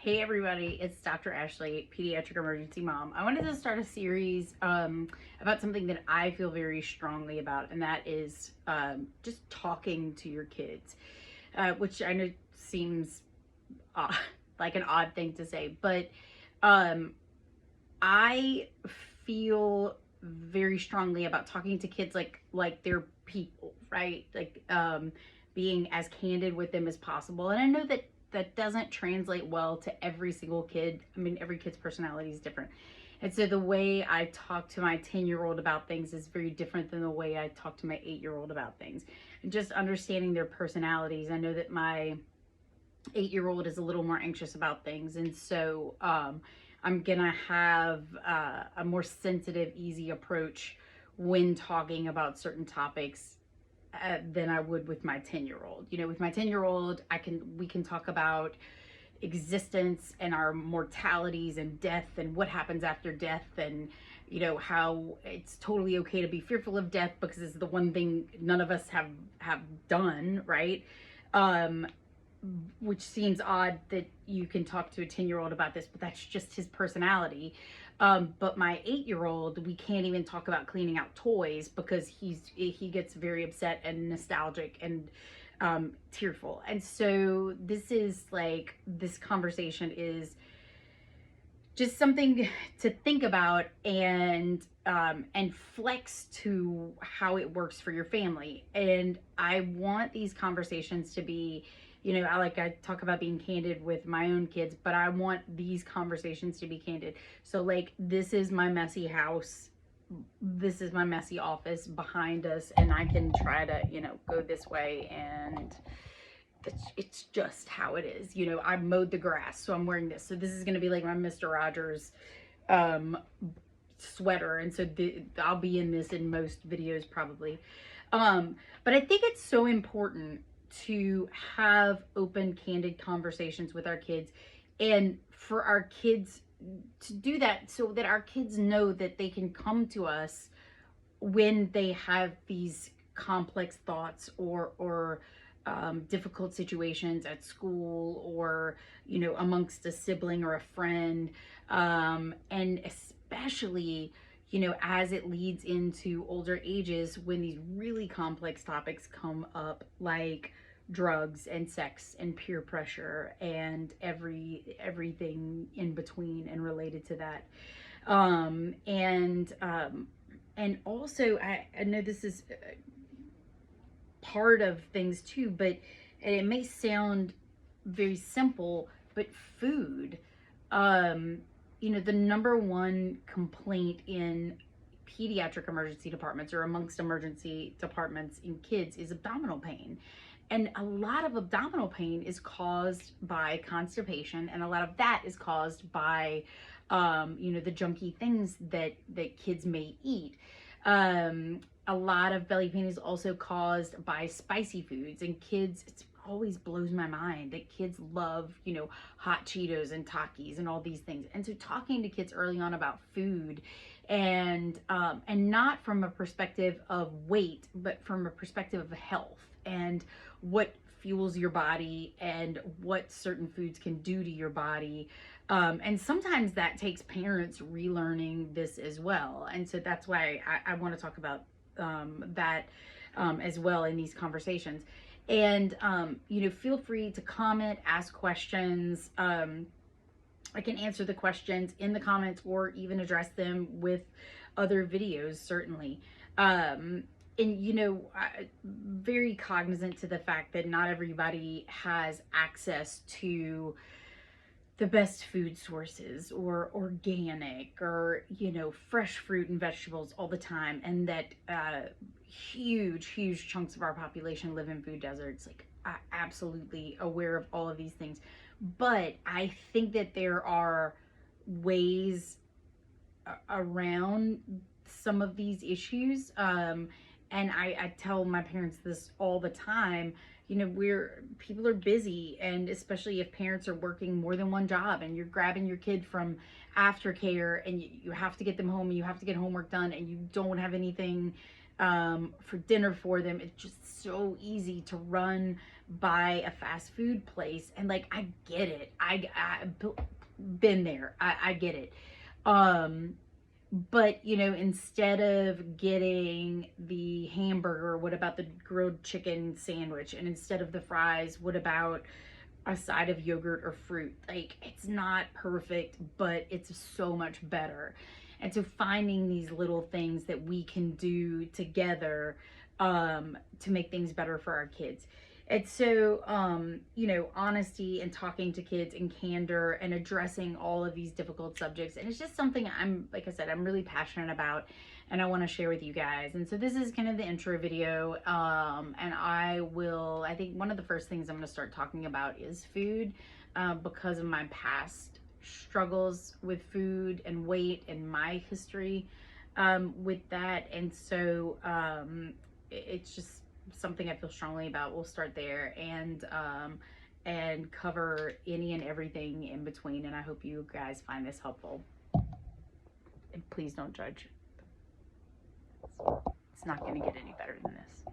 Hey everybody, it's Dr. Ashley, pediatric emergency mom. I wanted to start a series about something that I feel very strongly about, and that is just talking to your kids, which I know seems uh, like an odd thing to say, but I feel very strongly about talking to kids like they're people, right? Being as candid with them as possible. And I know that that doesn't translate well to every single kid. I mean, every kid's personality is different. And so the way I talk to my 10-year-old about things is very different than the way I talk to my 8-year-old about things. And just understanding their personalities. I know that my 8-year-old is a little more anxious about things. And so I'm gonna have a more sensitive, easy approach when talking about certain topics than I would with my 10-year-old. You know, with my 10-year-old, we can talk about existence and our mortalities and death and what happens after death, and you know how it's totally okay to be fearful of death because it's the one thing none of us have done, right? Which seems odd that you can talk to a 10-year-old about this, but that's just his personality. But my 8-year-old, we can't even talk about cleaning out toys because he gets very upset and nostalgic and tearful. And so this conversation is just something to think about and flex to how it works for your family. And I want these conversations to be, you know, I talk about being candid with my own kids, but I want these conversations to be candid. So like, this is my messy house. This is my messy office behind us. And I can try to, you know, go this way, and it's just how it is. You know, I mowed the grass, so I'm wearing this. So this is going to be like my Mr. Rogers, sweater. And so I'll be in this in most videos probably. But I think it's so important to have open, candid conversations with our kids, and for our kids to do that so that our kids know that they can come to us when they have these complex thoughts or difficult situations at school, or you know, amongst a sibling or a friend, and especially, you know, as it leads into older ages when these really complex topics come up, like drugs and sex and peer pressure and everything in between and related to that. And also I know this is part of things too, but it may sound very simple, but food, you know, the number one complaint in pediatric emergency departments, or amongst emergency departments in kids, is abdominal pain. And a lot of abdominal pain is caused by constipation, and a lot of that is caused by you know, the junky things that kids may eat. A lot of belly pain is also caused by spicy foods, and kids, it always blows my mind that kids love, you know, hot Cheetos and Takis and all these things. And so talking to kids early on about food, and not from a perspective of weight, but from a perspective of health and what fuels your body and what certain foods can do to your body. And sometimes that takes parents relearning this as well. And so that's why I want to talk about that as well in these conversations. And you know, feel free to comment, ask questions. I can answer the questions in the comments or even address them with other videos, certainly. And you know, very cognizant to the fact that not everybody has access to the best food sources, or organic, or you know, fresh fruit and vegetables all the time, and that huge chunks of our population live in food deserts. Like, absolutely aware of all of these things, but I think that there are ways around some of these issues. And I tell my parents this all the time. You know, people are busy, and especially if parents are working more than one job, and you're grabbing your kid from aftercare, and you have to get them home, and you have to get homework done, and you don't have anything for dinner for them. It's just so easy to run by a fast food place. And like, I get it. I been there. I get it. But you know, instead of getting the hamburger, what about the grilled chicken sandwich? And instead of the fries, what about a side of yogurt or fruit? Like, it's not perfect, but it's so much better. And so finding these little things that we can do together to make things better for our kids. And so, you know, honesty and talking to kids and candor and addressing all of these difficult subjects. And it's just something I'm, like I said, I'm really passionate about and I want to share with you guys. And so this is kind of the intro video. And I think one of the first things I'm going to start talking about is food because of my past struggles with food and weight and my history with that. And so it's just something I feel strongly about. We'll start there and cover any and everything in between. And I hope you guys find this helpful. And please don't judge. It's not going to get any better than this.